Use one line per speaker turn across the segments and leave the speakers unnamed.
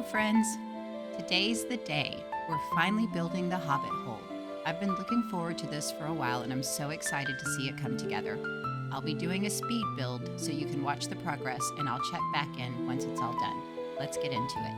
Hello, friends. Today's the day. We're finally building the Hobbit hole. I've been looking forward to this for a while, and I'm so excited to see it come together. I'll be doing a speed build so you can watch the progress, and I'll check back in once it's all done. Let's get into it.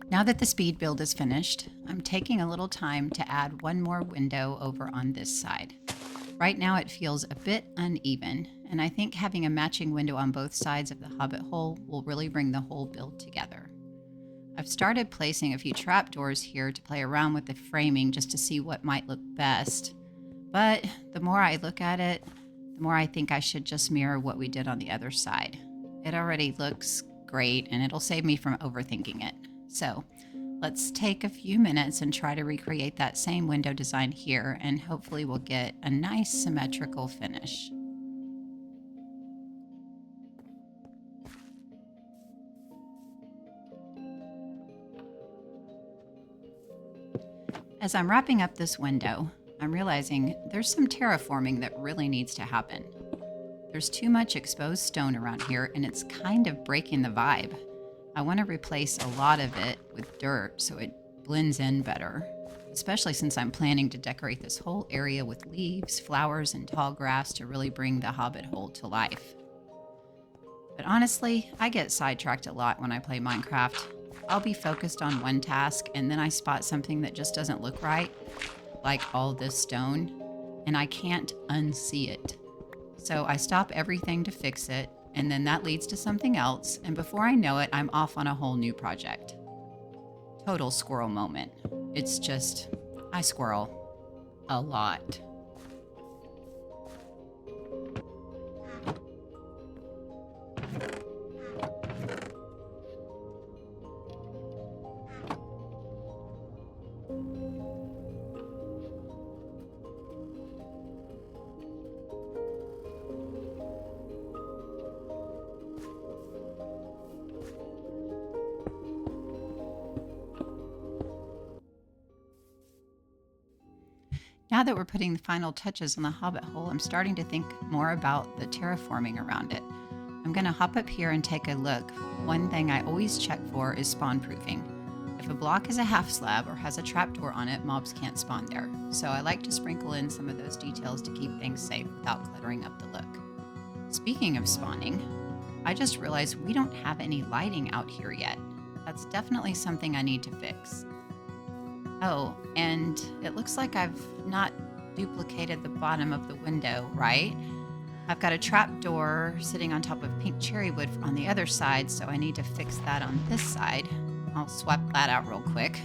Now that the speed build is finished, I'm taking a little time to add one more window over on this side. Right now it feels a bit uneven, and I think having a matching window on both sides of the Hobbit hole will really bring the whole build together. I've started placing a few trapdoors here to play around with the framing just to see what might look best, but the more I look at it, the more I think I should just mirror what we did on the other side. It already looks great, and it'll save me from overthinking it. So let's take a few minutes and try to recreate that same window design here, and hopefully we'll get a nice symmetrical finish. As I'm wrapping up this window, I'm realizing there's some terraforming that really needs to happen. There's too much exposed stone around here, and it's kind of breaking the vibe. I want to replace a lot of it with dirt so it blends in better, especially since I'm planning to decorate this whole area with leaves, flowers, and tall grass to really bring the Hobbit hole to life. But honestly, I get sidetracked a lot when I play Minecraft. I'll be focused on one task, and then I spot something that just doesn't look right, like all this stone, and I can't unsee it. So I stop everything to fix it, And then that leads to something else. And before I know it, I'm off on a whole new project. Total squirrel moment. It's just, I squirrel a lot. Now that we're putting the final touches on the Hobbit hole, I'm starting to think more about the terraforming around it. I'm going to hop up here and take a look. One thing I always check for is spawn proofing. If a block is a half slab or has a trapdoor on it, mobs can't spawn there. So I like to sprinkle in some of those details to keep things safe without cluttering up the look. Speaking of spawning, I just realized we don't have any lighting out here yet. That's definitely something I need to fix. Oh, and it looks like I've not duplicated the bottom of the window, right? I've got a trap door sitting on top of pink cherry wood on the other side, so I need to fix that on this side. I'll swap that out real quick.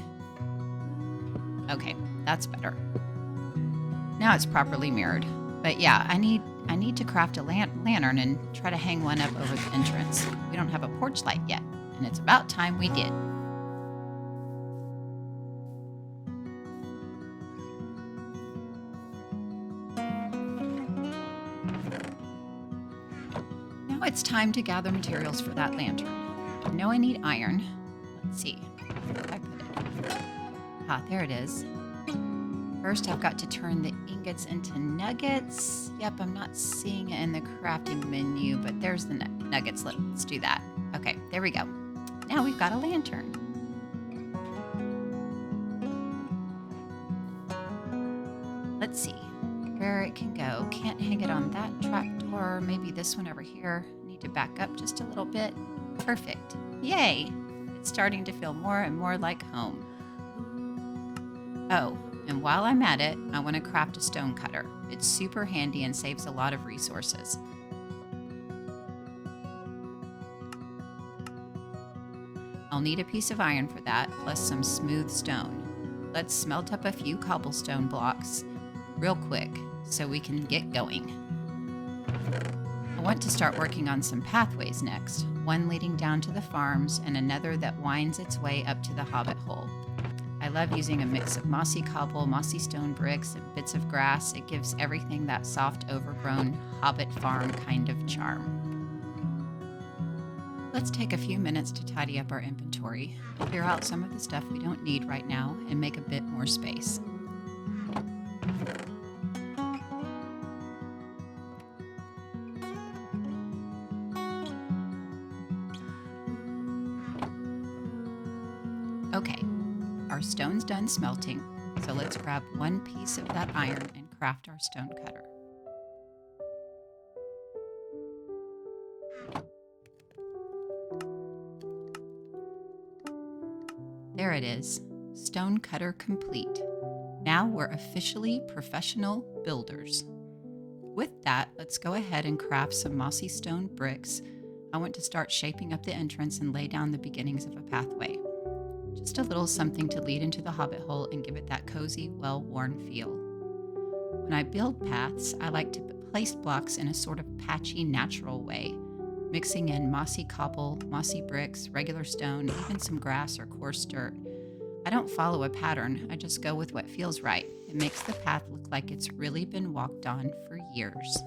Okay, that's better. Now it's properly mirrored. But yeah, I need to craft a lantern and try to hang one up over the entrance. We don't have a porch light yet, and it's about time we did. Now it's time to gather materials for that lantern. I know I need iron. Let's see. Where did I put it? Ah, there it is. First, I've got to turn the ingots into nuggets. Yep, I'm not seeing it in the crafting menu, but there's the nuggets. Let's do that. Okay, there we go. Now we've got a lantern. Let's see where it can go. Can't hang it on that trapdoor. Maybe this one over here. Need to back up just a little bit. Perfect. Yay! It's starting to feel more and more like home. Oh, and while I'm at it, I want to craft a stone cutter. It's super handy and saves a lot of resources. I'll need a piece of iron for that, plus some smooth stone. Let's smelt up a few cobblestone blocks real quick so we can get going. I want to start working on some pathways next, one leading down to the farms and another that winds its way up to the Hobbit hole. I love using a mix of mossy cobble, mossy stone bricks, and bits of grass. It gives everything that soft, overgrown Hobbit farm kind of charm. Let's take a few minutes to tidy up our inventory, clear out some of the stuff we don't need right now, and make a bit more space. Okay, our stone's done smelting, so let's grab one piece of that iron and craft our stone cutter. There it is, stone cutter complete. Now we're officially professional builders. With that, let's go ahead and craft some mossy stone bricks. I want to start shaping up the entrance and lay down the beginnings of a pathway. Just a little something to lead into the Hobbit hole and give it that cozy, well-worn feel. When I build paths, I like to place blocks in a sort of patchy, natural way, mixing in mossy cobble, mossy bricks, regular stone, even some grass or coarse dirt. I don't follow a pattern, I just go with what feels right. It makes the path look like it's really been walked on for years.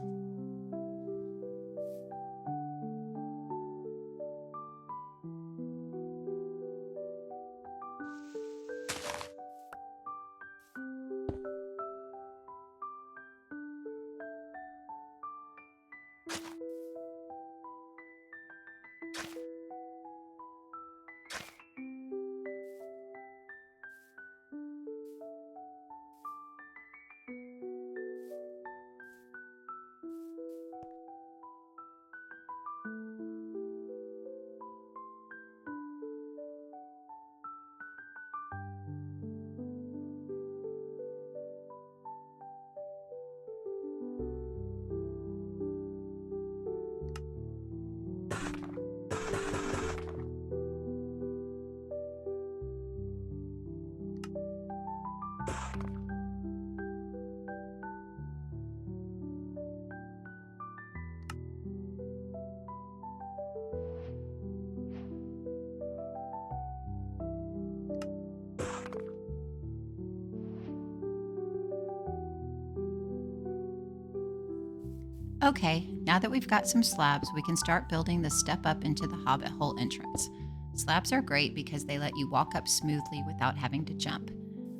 Okay, now that we've got some slabs, we can start building the step up into the Hobbit hole entrance. Slabs are great because they let you walk up smoothly without having to jump.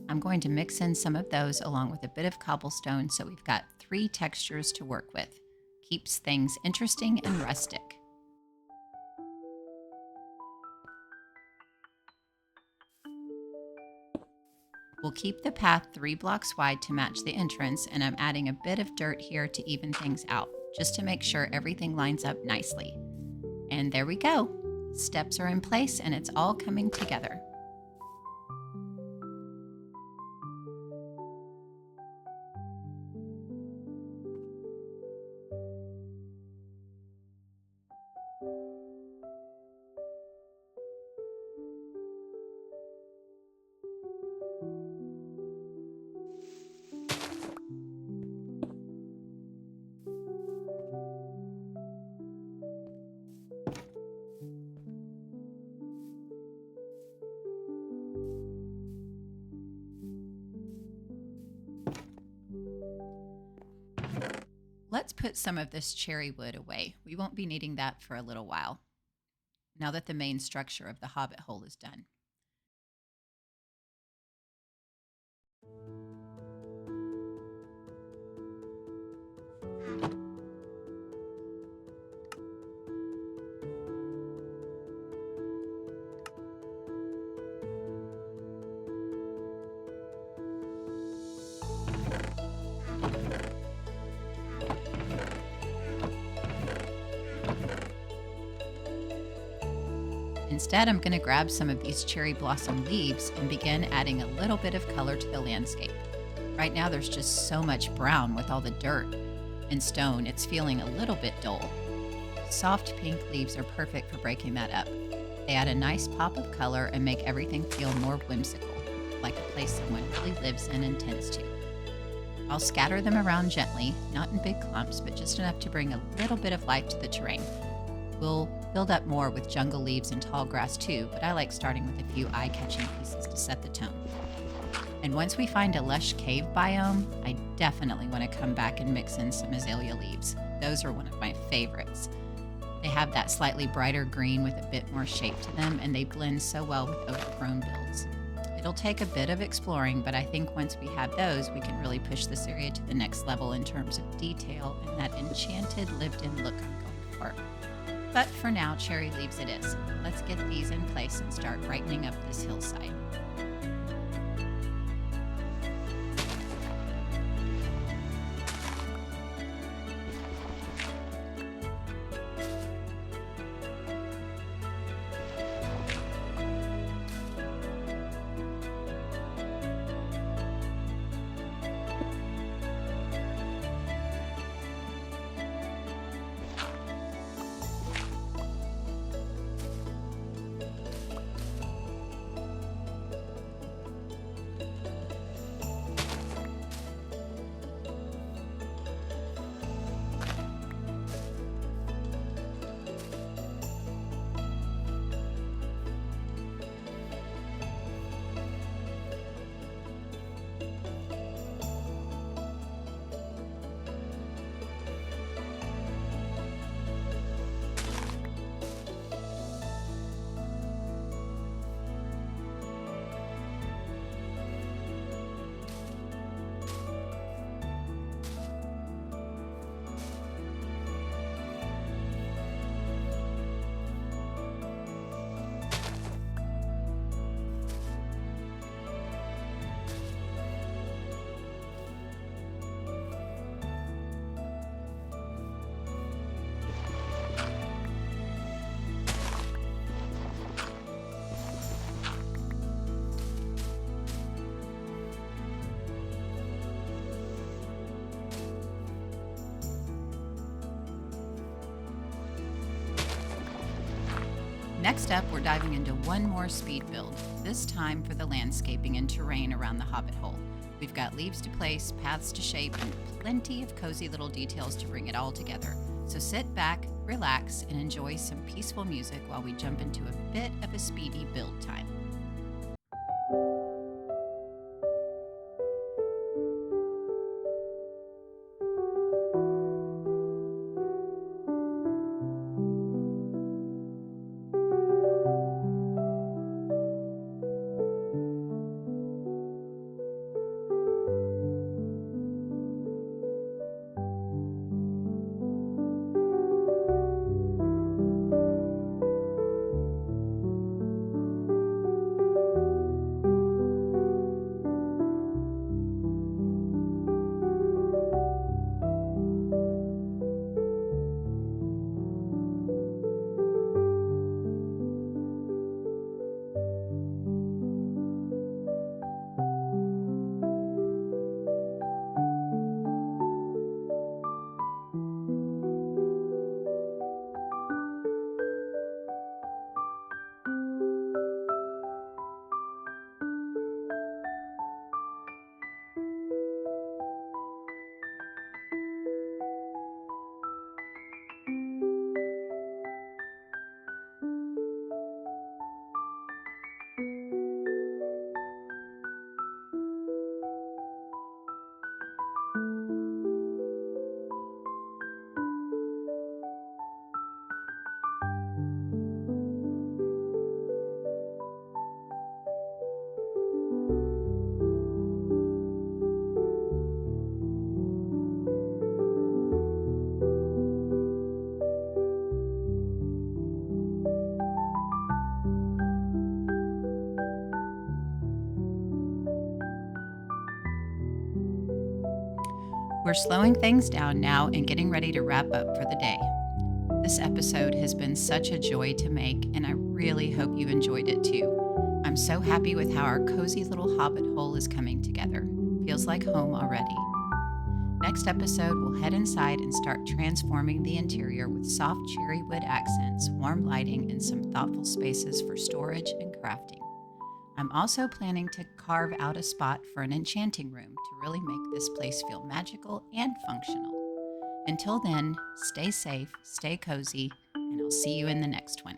I'm going to mix in some of those along with a bit of cobblestone so we've got three textures to work with. Keeps things interesting and rustic. We'll keep the path 3 blocks wide to match the entrance, and I'm adding a bit of dirt here to even things out, just to make sure everything lines up nicely. And there we go. Steps are in place and it's all coming together. Let's put some of this cherry wood away. We won't be needing that for a little while, now that the main structure of the Hobbit hole is done. Instead, I'm going to grab some of these cherry blossom leaves and begin adding a little bit of color to the landscape. Right now, there's just so much brown with all the dirt and stone, it's feeling a little bit dull. Soft pink leaves are perfect for breaking that up. They add a nice pop of color and make everything feel more whimsical, like a place someone really lives in and tends to. I'll scatter them around gently, not in big clumps, but just enough to bring a little bit of life to the terrain. We'll build up more with jungle leaves and tall grass too, but I like starting with a few eye-catching pieces to set the tone. And once we find a lush cave biome, I definitely want to come back and mix in some azalea leaves. Those are one of my favorites. They have that slightly brighter green with a bit more shape to them, and they blend so well with overgrown builds. It'll take a bit of exploring, but I think once we have those, we can really push this area to the next level in terms of detail and that enchanted, lived-in look I'm going for. But for now, cherry leaves it is. Let's get these in place and start brightening up this hillside. Next up, we're diving into one more speed build, this time for the landscaping and terrain around the Hobbit hole. We've got leaves to place, paths to shape, and plenty of cozy little details to bring it all together. So sit back, relax, and enjoy some peaceful music while we jump into a bit of a speedy build time. We're slowing things down now and getting ready to wrap up for the day. This episode has been such a joy to make, and I really hope you enjoyed it too. I'm so happy with how our cozy little Hobbit hole is coming together. Feels like home already. Next episode, we'll head inside and start transforming the interior with soft cherry wood accents, warm lighting, and some thoughtful spaces for storage and crafting. I'm also planning to carve out a spot for an enchanting room to really make this place feel magical and functional. Until then, stay safe, stay cozy, and I'll see you in the next one.